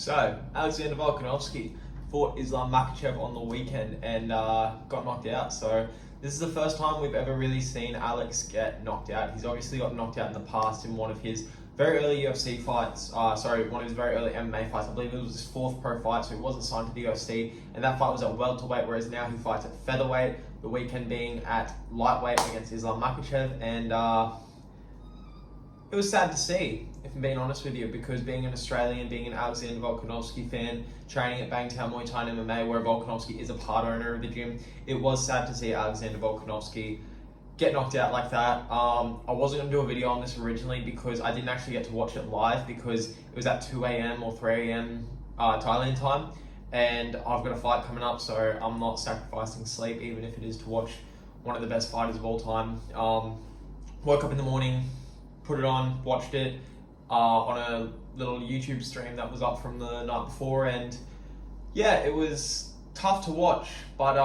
So, Alexander Volkanovski fought Islam Makhachev on the weekend and got knocked out. So, this is the first time we've ever really seen Alex get knocked out. He's obviously got knocked out in the past in one of his very early UFC fights, one of his very early MMA fights. I believe it was his fourth pro fight, so he wasn't signed to the UFC. And that fight was at welterweight, whereas now he fights at featherweight, the weekend being at lightweight against Islam Makhachev. And it was sad to see, if I'm being honest with you, because being an Australian, being an Alexander Volkanovski fan, training at Bangtown Muay Thai and MMA, where Volkanovski is a part owner of the gym, it was sad to see Alexander Volkanovski get knocked out like that. I wasn't going to do a video on this originally because I didn't actually get to watch it live because it was at 2 a.m. or 3 a.m. Thailand time, and I've got a fight coming up, so I'm not sacrificing sleep, even if it is to watch one of the best fighters of all time. Woke up in the morning, put it on, watched it on a little YouTube stream that was up from the night before, and yeah, it was tough to watch, but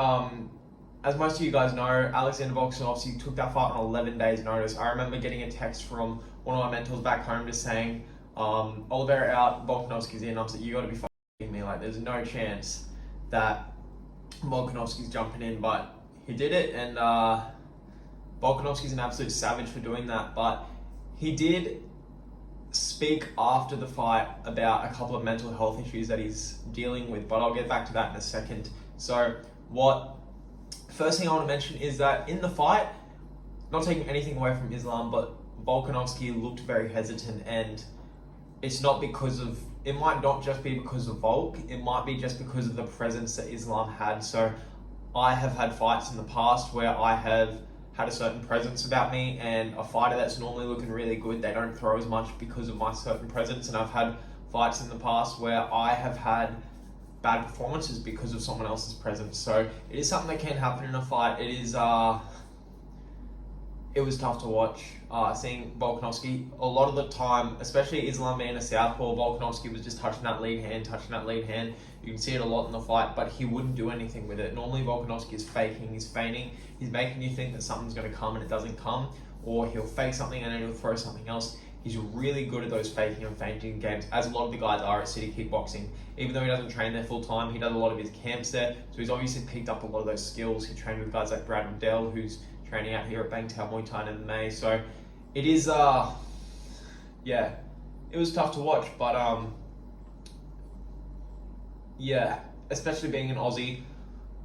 as most of you guys know, Alexander Volkanovski took that fight on 11 days notice. I remember getting a text from one of my mentors back home just saying, Oliveira out, Volkanovski's in. I was like, you gotta be fucking me, like there's no chance that Volkanovski's jumping in, but he did it, and Volkanovski's an absolute savage for doing that, but he did speak after the fight about a couple of mental health issues that he's dealing with, but I'll get back to that in a second. So first thing I want to mention is that in the fight, not taking anything away from Islam, but Volkanovski looked very hesitant, and it's not because of, it might not just be because of Volk, it might be just because of the presence that Islam had. So I have had fights in the past where I have had a certain presence about me, and a fighter that's normally looking really good, they don't throw as much because of my certain presence. And I've had fights in the past where I have had bad performances because of someone else's presence. So it is something that can happen in a fight. It is it was tough to watch, seeing Volkanovski a lot of the time, especially Islam being a southpaw. Volkanovski was just touching that lead hand. You can see it a lot in the fight, but he wouldn't do anything with it. Normally Volkanovski is faking, he's feigning, he's making you think that something's going to come and it doesn't come, or he'll fake something and then he'll throw something else. He's really good at those faking and feinting games, as a lot of the guys are at City Kickboxing. Even though he doesn't train there full time, he does a lot of his camps there, so he's obviously picked up a lot of those skills. He trained with guys like Brad Riddell, who's training out here at Bangtown Muay Thai and MMA. So it is, yeah, it was tough to watch, but yeah, especially being an Aussie,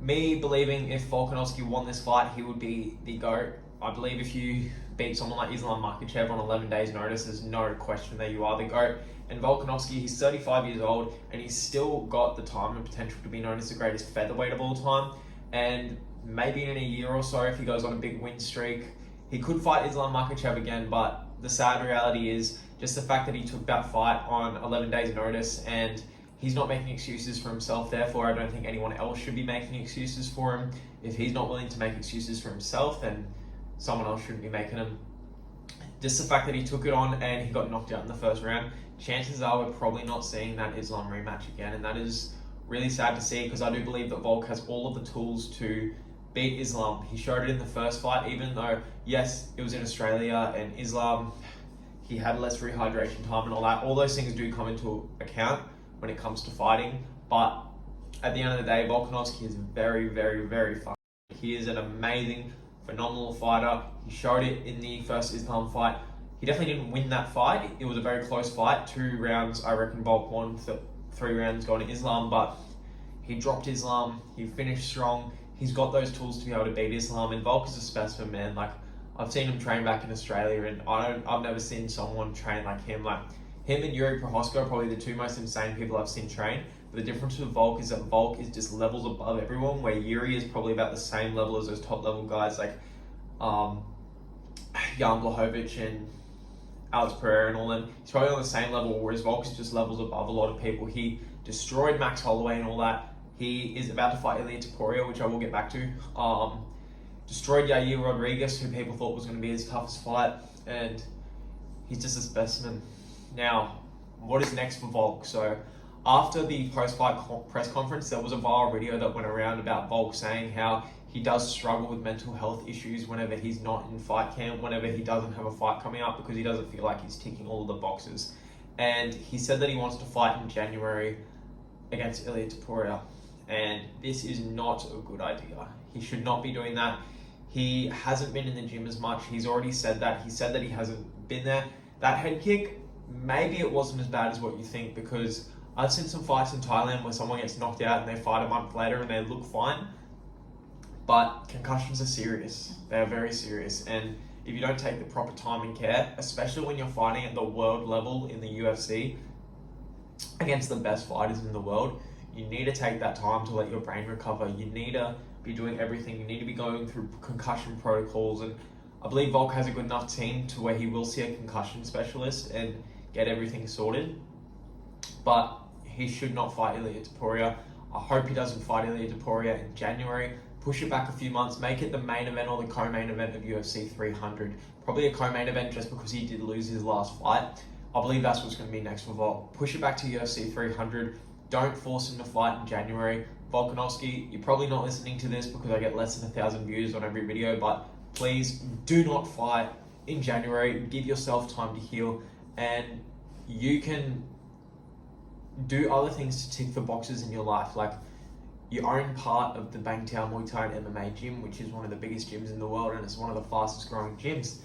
me believing if Volkanovski won this fight, he would be the GOAT. I believe if you beat someone like Islam Makhachev on 11 days notice, there's no question that you are the GOAT. And Volkanovski, he's 35 years old, and he's still got the time and potential to be known as the greatest featherweight of all time. And maybe in a year or so, if he goes on a big win streak, he could fight Islam Makhachev again. But the sad reality is just the fact that he took that fight on 11 days notice, and he's not making excuses for himself. Therefore, I don't think anyone else should be making excuses for him. If he's not willing to make excuses for himself, then someone else shouldn't be making them. Just the fact that he took it on and he got knocked out in the first round, chances are we're probably not seeing that Islam rematch again, and that is really sad to see, because I do believe that Volk has all of the tools to beat Islam. He showed it in the first fight, even though, yes, it was in Australia, and Islam, he had less rehydration time and all that. All those things do come into account when it comes to fighting, but at the end of the day, Volkanovski is very, very, very fun. He is an amazing, phenomenal fighter. He showed it in the first Islam fight. He definitely didn't win that fight. It was a very close fight. 2 rounds, I reckon Volk won, 3 rounds going to Islam, but he dropped Islam. He finished strong. He's got those tools to be able to beat Islam, and Volk is a specimen, man. Like, I've seen him train back in Australia, and I've never seen someone train like him. Like, him and Yuri Prohaska are probably the 2 most insane people I've seen train. But the difference with Volk is that Volk is just levels above everyone, where Yuri is probably about the same level as those top level guys like Jan Blachowicz and Alex Pereira and all them. He's probably on the same level, whereas Volk is just levels above a lot of people. He destroyed Max Holloway and all that. He is about to fight Ilia Topuria, which I will get back to. Destroyed Yair Rodriguez, who people thought was going to be his toughest fight, and he's just a specimen. Now, what is next for Volk? So, after the post-fight press conference, there was a viral video that went around about Volk saying how he does struggle with mental health issues whenever he's not in fight camp, whenever he doesn't have a fight coming up, because he doesn't feel like he's ticking all of the boxes. and he said that he wants to fight in January against Ilia Topuria, and this is not a good idea. He should not be doing that. He hasn't been in the gym as much. He's already said that. He said that he hasn't been there. That head kick, maybe it wasn't as bad as what you think, because I've seen some fights in Thailand where someone gets knocked out and they fight a month later and they look fine. But concussions are serious. They are very serious. And if you don't take the proper time and care, especially when you're fighting at the world level in the UFC against the best fighters in the world, you need to take that time to let your brain recover. You need to be doing everything. You need to be going through concussion protocols. And I believe Volk has a good enough team to where he will see a concussion specialist and get everything sorted. But he should not fight Ilia Topuria. I hope he doesn't fight Ilia Topuria in January. Push it back a few months, make it the main event or the co-main event of UFC 300. Probably a co-main event just because he did lose his last fight. I believe that's what's going to be next for Volk. Push it back to UFC 300. Don't force him to fight in January. Volkanovski, you're probably not listening to this because I get less than 1,000 views on every video, but please do not fight in January. Give yourself time to heal, and you can do other things to tick the boxes in your life. Like, you own part of the Bangtao Muay Thai and MMA gym, which is one of the biggest gyms in the world, and it's one of the fastest growing gyms.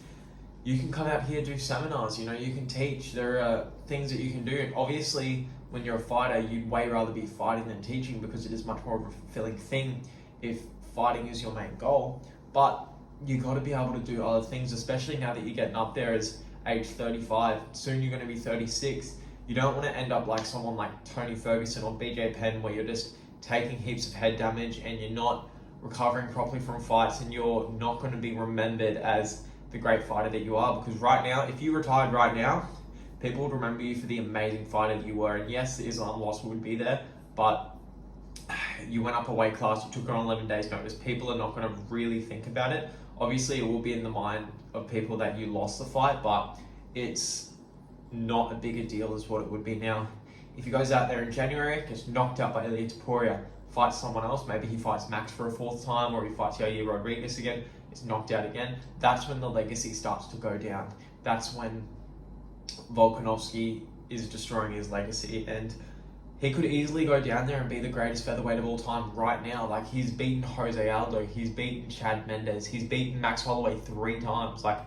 You can come out here, do seminars, you can teach. There are things that you can do. Obviously, when you're a fighter, you'd way rather be fighting than teaching because it is much more of a fulfilling thing if fighting is your main goal. But you got to be able to do other things, especially now that you're getting up there as age 35. Soon you're going to be 36. You don't want to end up like someone like Tony Ferguson or BJ Penn, where you're just taking heaps of head damage and you're not recovering properly from fights, and you're not going to be remembered as the great fighter that you are. Because right now, if you retired right now, people would remember you for the amazing fighter that you were. And yes, the Islam loss would be there, but you went up a weight class, you took it on 11 days notice. People are not going to really think about it. Obviously, it will be in the mind of people that you lost the fight, but it's not a bigger deal as what it would be now. If he goes out there in January, gets knocked out by Ilia Topuria, fights someone else, maybe he fights Max for a fourth time, or he fights Yair Rodriguez again, is knocked out again, that's when the legacy starts to go down. That's when Volkanovski is destroying his legacy, and he could easily go down there and be the greatest featherweight of all time right now. Like, he's beaten Jose Aldo, he's beaten Chad Mendes, he's beaten Max Holloway 3 times. Like,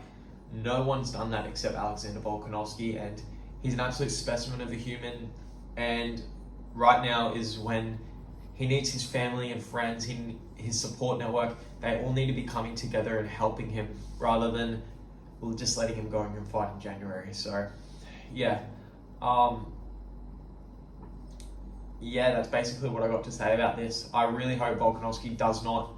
no one's done that except Alexander Volkanovski, and he's an absolute specimen of a human. And right now is when he needs his family and friends, his support network. They all need to be coming together and helping him, rather than just letting him go and fight in January. So, yeah. That's basically what I got to say about this. I really hope Volkanovski does not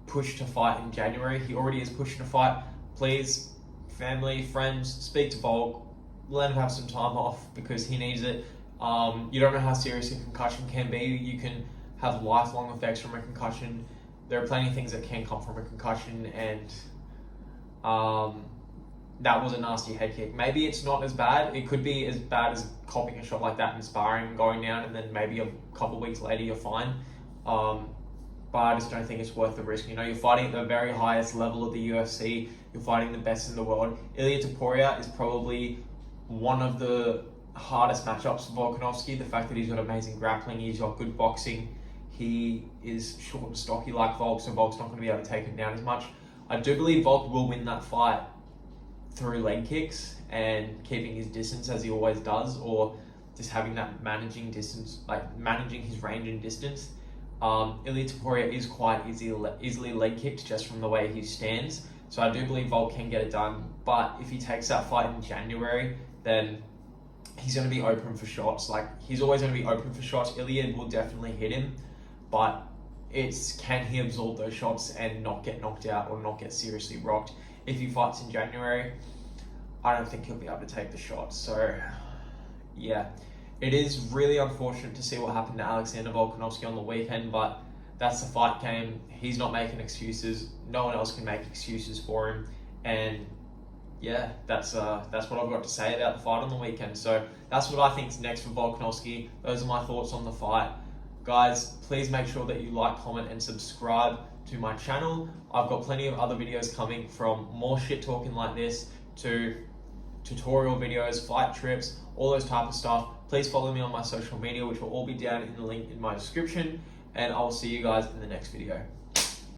push to fight in January. He already is pushing to fight. Please, family, friends, speak to Volk. Let him have some time off because he needs it. You don't know how serious a concussion can be. You can have lifelong effects from a concussion. There are plenty of things that can come from a concussion, and that was a nasty head kick. Maybe it's not as bad. It could be as bad as copying a shot like that and sparring and going down, and then maybe a couple of weeks later you're fine. But I just don't think it's worth the risk. You're fighting at the very highest level of the UFC. You're fighting the best in the world. Ilia Topuria is probably one of the hardest matchups for Volkanovski. The fact that he's got amazing grappling, he's got good boxing, he is short and stocky like Volk, so Volk's not going to be able to take him down as much. I do believe Volk will win that fight through leg kicks and keeping his distance as he always does, or just having that managing distance, like managing his range and distance. Ilia Topuria is quite easily leg kicked just from the way he stands, so I do believe Volk can get it done. But if he takes that fight in January, then he's going to be open for shots. Like, he's always going to be open for shots. Ilia will definitely hit him, but it's can he absorb those shots and not get knocked out or not get seriously rocked. If he fights in January, I don't think he'll be able to take the shots. So, yeah, it is really unfortunate to see what happened to Alexander Volkanovski on the weekend, but that's the fight game. He's not making excuses. No one else can make excuses for him, and yeah, that's what I've got to say about the fight on the weekend. So that's what I think is next for Volkanovski. Those are my thoughts on the fight. Guys, please make sure that you like, comment, and subscribe to my channel. I've got plenty of other videos coming, from more shit talking like this to tutorial videos, flight trips, all those type of stuff, please follow me on my social media, which will all be down in the link in my description, and I will see you guys in the next video.